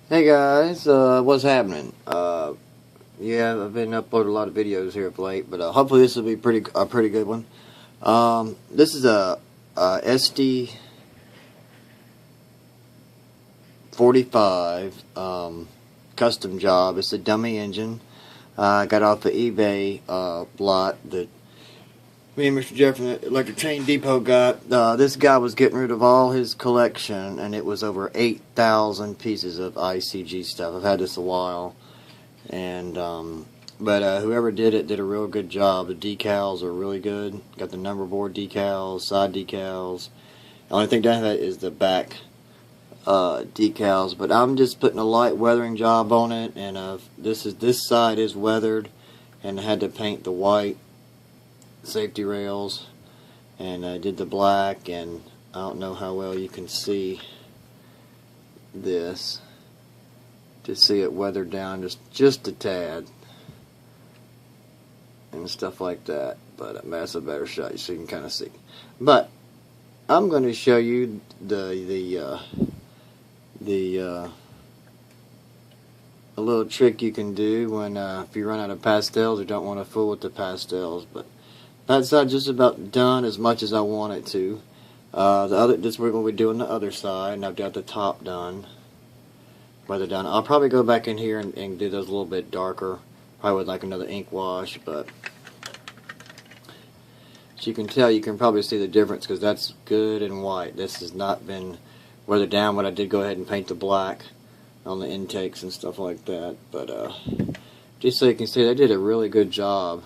Hey guys, what's happening? Yeah, I've been uploading a lot of videos here of late, but hopefully this will be a pretty good one. This is a SD45 custom job. It's a dummy engine. I got off the eBay lot that me and Mr. Jeff from the Electric Chain Depot got. This guy was getting rid of all his collection, and it was over 8,000 pieces of ICG stuff. I've had this a while, and but whoever did it did a real good job. The decals are really good. Got the number board decals, side decals. The only thing down that is the back decals. But I'm just putting a light weathering job on it, and this side is weathered, and I had to paint the white safety rails, and I did the black, and I don't know how well you can see this to see it weathered down just a tad and stuff like that, but that's a better shot so you can kind of see. But I'm going to show you a little trick you can do when if you run out of pastels or don't want to fool with the pastels. But that side just about done as much as I want it to. This we're going to be doing the other side, and I've got the top done. Weather done. I'll probably go back in here and do those a little bit darker. Probably with like another ink wash, but as you can tell, you can probably see the difference because that's good and white. This has not been weathered down, but I did go ahead and paint the black on the intakes and stuff like that. But just so you can see, they did a really good job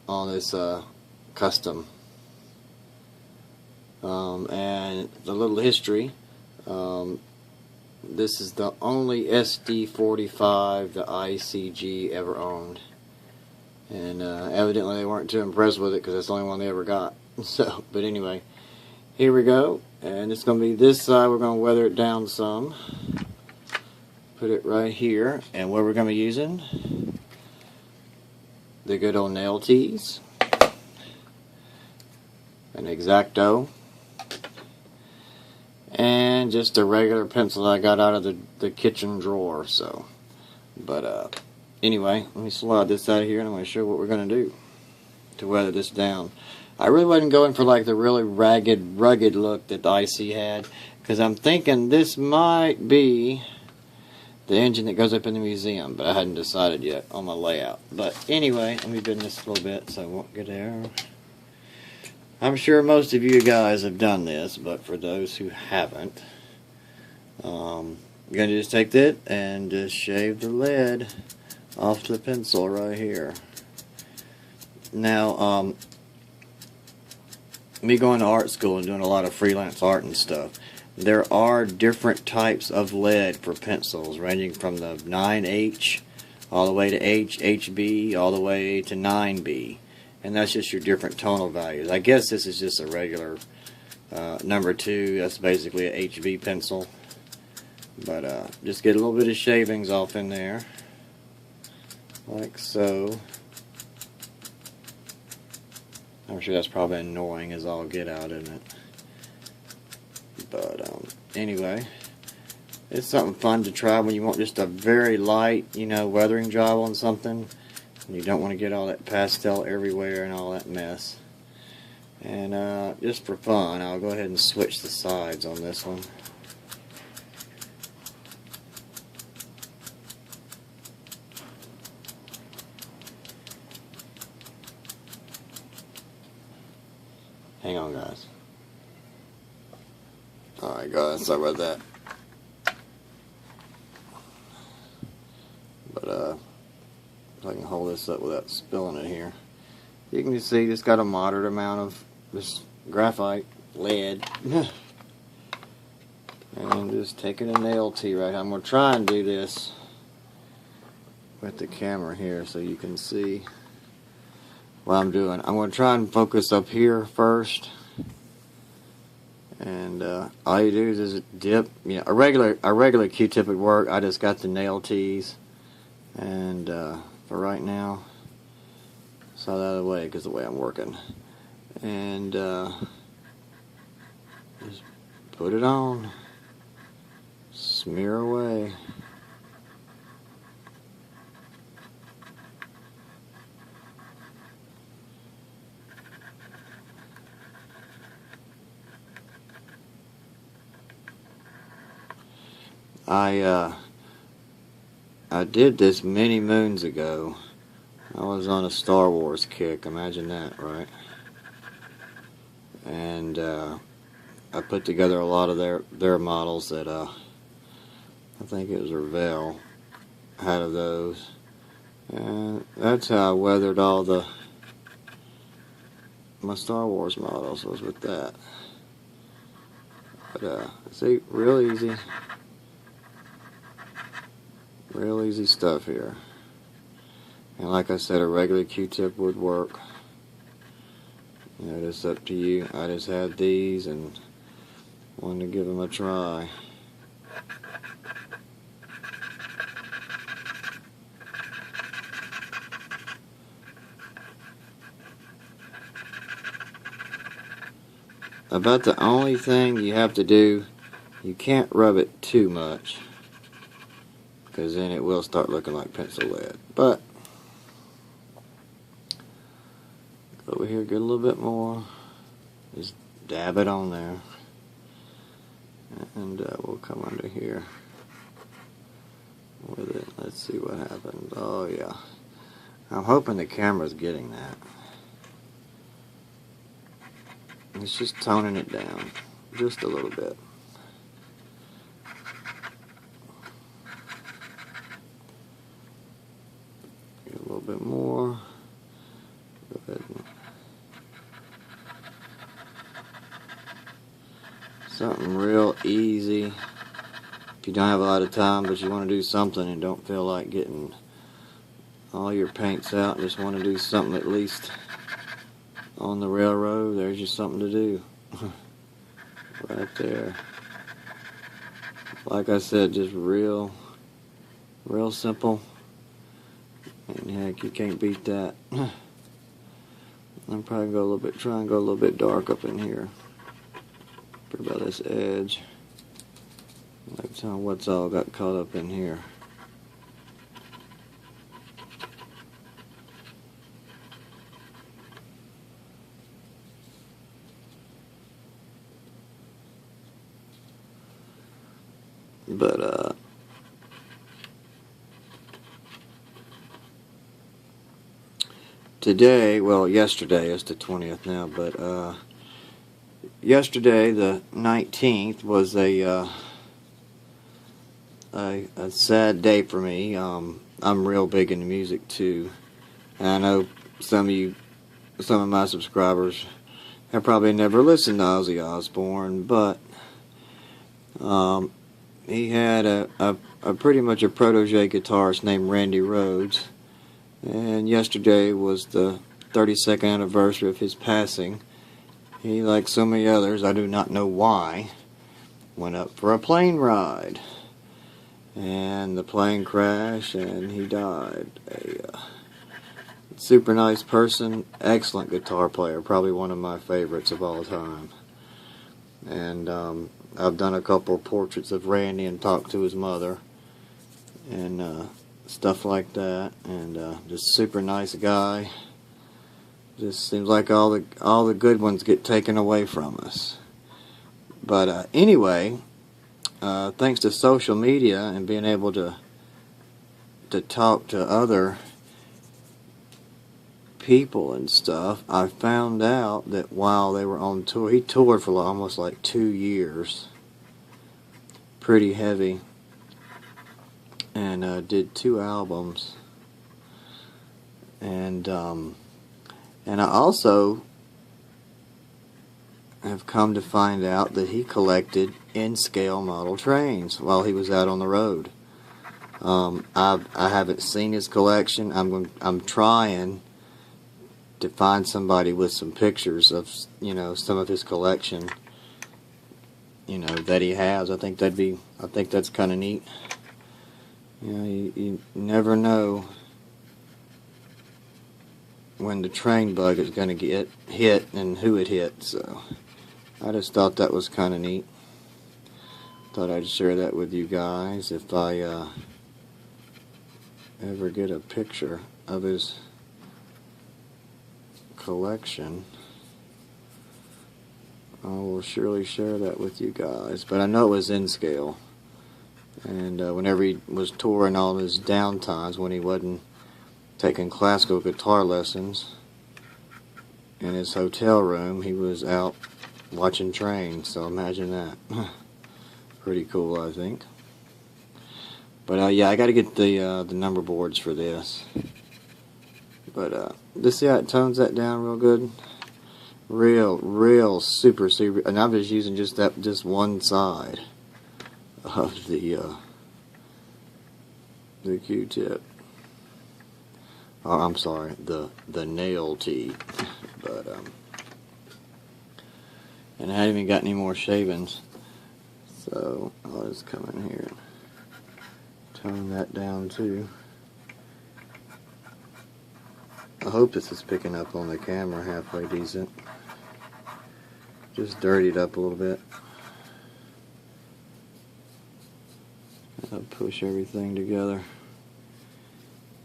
on this custom. And the little history, this is the only SD45 the ICG ever owned, and evidently they weren't too impressed with it because that's the only one they ever got. So, but anyway, here we go, and it's going to be this side. We're going to weather it down some, put it right here, and what we're going to be using, the good old nail tees, an X-Acto, and just a regular pencil that I got out of the kitchen drawer. So, but anyway, let me slide this out of here, and I'm going to show you what we're going to do to weather this down. I really wasn't going for like the really ragged, rugged look that the IC had, because I'm thinking this might be the engine that goes up in the museum, but I hadn't decided yet on my layout. But anyway, let me bend this a little bit so I won't get there. I'm sure most of you guys have done this, but for those who haven't, you're going to just take that and just shave the lead off the pencil right here. Now, me going to art school and doing a lot of freelance art and stuff, there are different types of lead for pencils, ranging from the 9H all the way to HB, all the way to 9B. And that's just your different tonal values. I guess this is just a regular number 2. That's basically a HB pencil. But just get a little bit of shavings off in there, like so. I'm sure that's probably annoying as all get out, isn't it? But anyway, it's something fun to try when you want just a very light, weathering job on something. And you don't want to get all that pastel everywhere and all that mess. And just for fun, I'll go ahead and switch the sides on this one. Hang on, guys. Alright, guys, sorry about that. But if I can hold this up without spilling it here, you can just see it's got a moderate amount of this graphite lead. And just taking a nail tee right here. I'm going to try and do this with the camera here so you can see what I'm doing. I'm going to try and focus up here first. And all you do is dip. A regular Q-tip would work. I just got the nail tees. And for right now, slide out of the way because the way I'm working. And just put it on. smear away. I did this many moons ago. I was on a Star Wars kick, imagine that, right? And I put together a lot of their models that I think it was Revell had of those. And that's how I weathered all my Star Wars models, was with that. But see, real easy stuff here. And like I said, a regular Q-tip would work. You know, it's up to you. I just had these and wanted to give them a try. About the only thing you have to do, you can't rub it too much, because then it will start looking like pencil lead. But over here, get a little bit more. Just dab it on there. And we'll come under here with it. Let's see what happens. Oh, yeah. I'm hoping the camera's getting that. It's just toning it down just a little bit. Get a little bit more. Go ahead and something real easy. If you don't have a lot of time but you want to do something and don't feel like getting all your paints out, just want to do something at least on the railroad, there's just something to do. Right there. Like I said, just real simple. And heck, you can't beat that. I'm probably try and go a little bit dark up in here. For about this edge. That's how what's all got caught up in here. But today, well, yesterday, it's the 20th now, but yesterday, the 19th, was a sad day for me. I'm real big into music too, and I know some of my subscribers have probably never listened to Ozzy Osbourne, but he had a pretty much a protege guitarist named Randy Rhoads, and yesterday was the 32nd anniversary of his passing. He, like so many others, I do not know why, went up for a plane ride, and the plane crashed and he died. A super nice person, excellent guitar player, probably one of my favorites of all time. And I've done a couple of portraits of Randy and talked to his mother and stuff like that, and just super nice guy. Just seems like all the good ones get taken away from us. But anyway, thanks to social media and being able to talk to other people and stuff, I found out that while they were on tour, he toured for almost like 2 years, pretty heavy, and did 2 albums, and I also have come to find out that he collected N-scale model trains while he was out on the road. I haven't seen his collection. I'm trying to find somebody with some pictures of, you know, some of his collection, you know, that he has. I think that's kind of neat. You know, you never know when the train bug is going to get hit and who it hit, so I just thought that was kind of neat. thought I'd share that with you guys. If I ever get a picture of his collection, I will surely share that with you guys. But I know it was in scale. And whenever he was touring all his downtimes, when he wasn't taking classical guitar lessons in his hotel room, he was out watching trains. So imagine that. Pretty cool, I think. But yeah, I got to get the number boards for this. But just see how it tones that down real good. Real super, and I'm just using just one side of the Q-tip. Oh, I'm sorry, the nail tee. But and I haven't even got any more shavings, so I'll just come in here and tone that down too. I hope this is picking up on the camera halfway decent. Just dirtied up a little bit. I'll push everything together.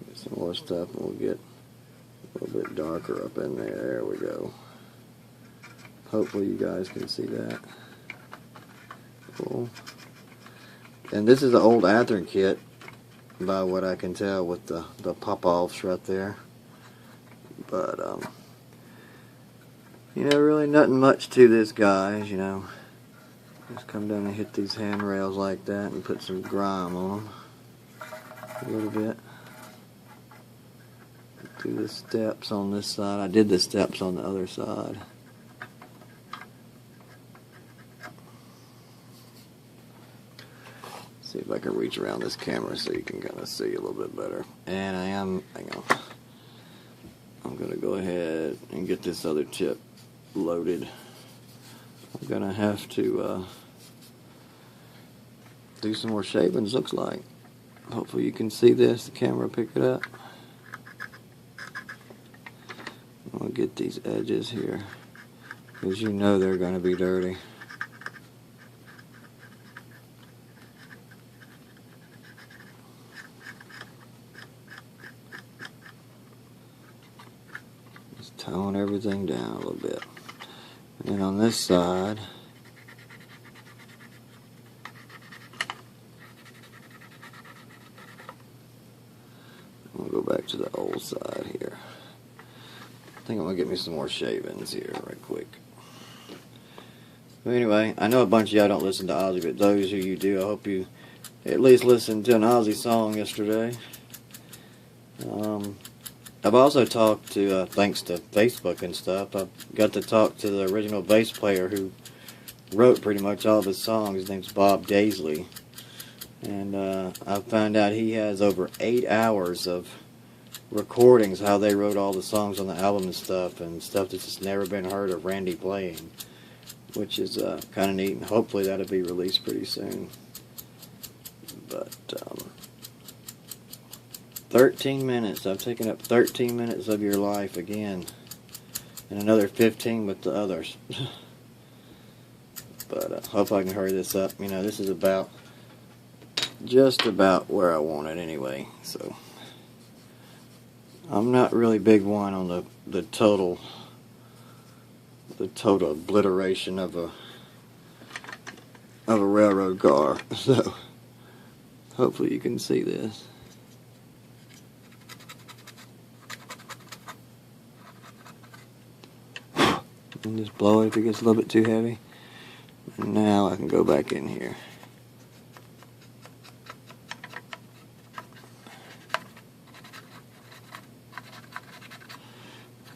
Get some more stuff and we'll get a little bit darker up in there. There we go. Hopefully you guys can see that. Cool. And this is an old Athearn kit, by what I can tell, with the pop-offs right there. But you know, really nothing much to this, guys. You know, just come down and hit these handrails like that and put some grime on them a little bit. Do the steps on this side. I did the steps on the other side. See if I can reach around this camera so you can kind of see a little bit better. And hang on. I'm going to go ahead and get this other tip loaded. I'm going to have to do some more shavings, looks like. Hopefully you can see this, the camera will pick it up. I'm going to get these edges here, because you know they're going to be dirty. Just tone everything down a little bit. And then on this side, we'll go back to the old side here. I think I'm going to get me some more shavings here right quick. But anyway, I know a bunch of y'all don't listen to Ozzy, but those who you do, I hope you at least listened to an Ozzy song yesterday. I've also talked to, thanks to Facebook and stuff, I've got to talk to the original bass player who wrote pretty much all of his songs. His name's Bob Daisley. And I found out he has over 8 hours of recordings, how they wrote all the songs on the album and stuff that's just never been heard of Randy playing, which is kind of neat, and hopefully that'll be released pretty soon. But 13 minutes, I've taken up 13 minutes of your life again, and another 15 with the others. But hope I can hurry this up. You know, this is just about where I want it anyway, so I'm not really big one on the total obliteration of a railroad car. So hopefully you can see this. And just blow it if it gets a little bit too heavy. And now I can go back in here.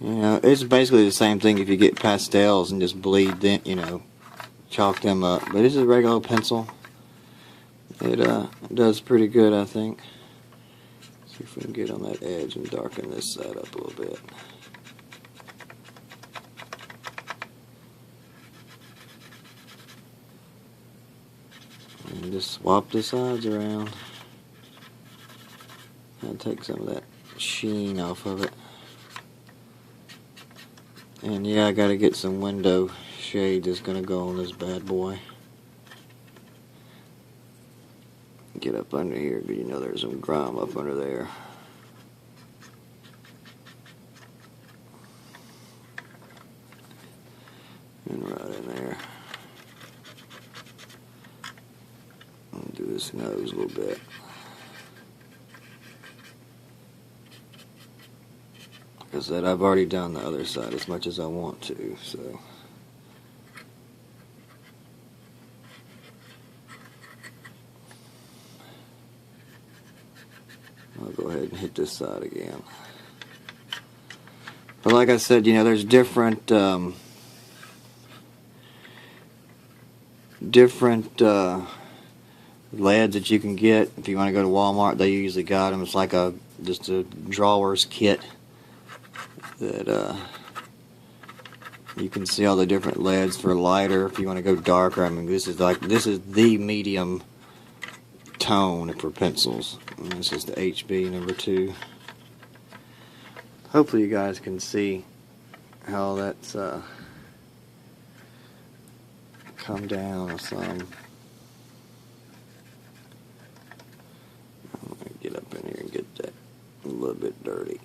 You know, it's basically the same thing if you get pastels and just bleed them, you know, chalk them up. But this is a regular pencil. It does pretty good, I think. See if we can get on that edge and darken this side up a little bit. And just swap the sides around. And take some of that sheen off of it. And yeah, I gotta get some window shade that's gonna go on this bad boy. Get up under here, but you know there's some grime up under there. And right in there. I'll do this nose a little bit. Like I said, I've already done the other side as much as I want to, so. I'll go ahead and hit this side again. But like I said, you know, there's different leads that you can get. If you want to go to Walmart, they usually got them. It's like just a drawer's kit that you can see all the different leads for lighter. If you want to go darker, I mean, this is the medium tone for pencils. And this is the HB #2. Hopefully you guys can see how that's come down some. I'm going to get up in here and get that a little bit dirty.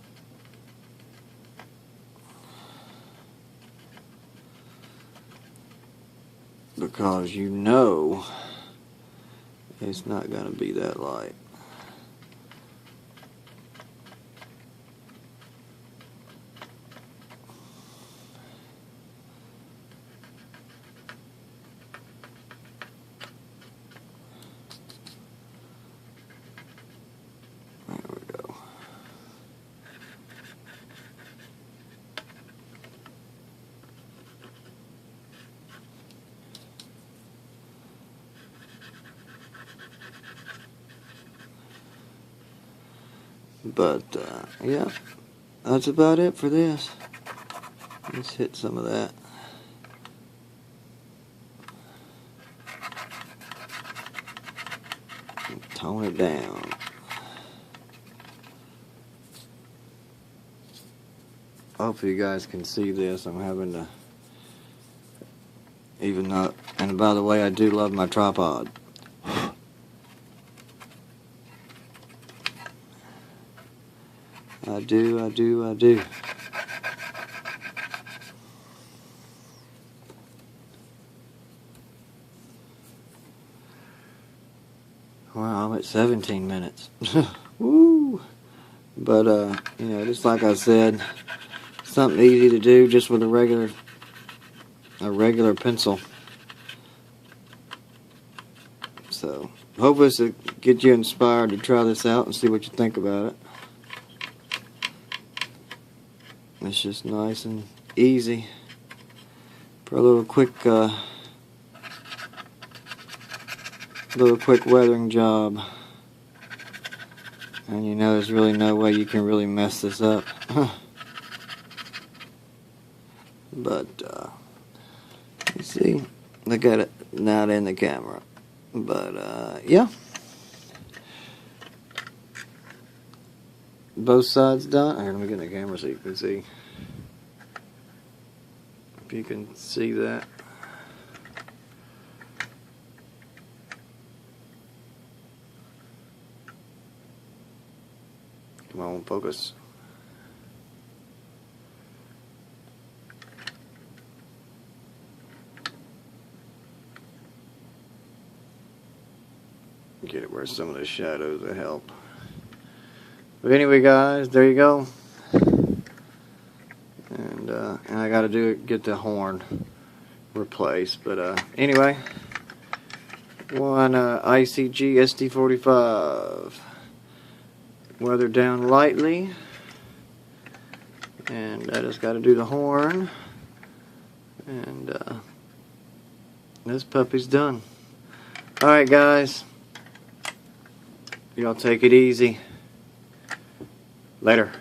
Because you know it's not going to be that light. There we go. But, yeah, that's about it for this. Let's hit some of that. And tone it down. Hopefully you guys can see this. I'm having to, even though, and by the way, I do love my tripod. I do. Wow, I'm at 17 minutes. Woo! But, you know, just like I said, something easy to do just with a regular pencil. So, hope this will get you inspired to try this out and see what you think about it. It's just nice and easy for a little quick weathering job. And you know there's really no way you can really mess this up. But you see, look at it, not in the camera. But yeah. Both sides done. Here, let me get in the camera so you can see. If you can see that. Come on, focus. Get it where some of the shadows will help. But anyway, guys, there you go. And I got to get the horn replaced. But anyway, one ICG SD45, weathered down lightly, and I just got to do the horn, and this puppy's done. All right, guys, y'all take it easy. Later.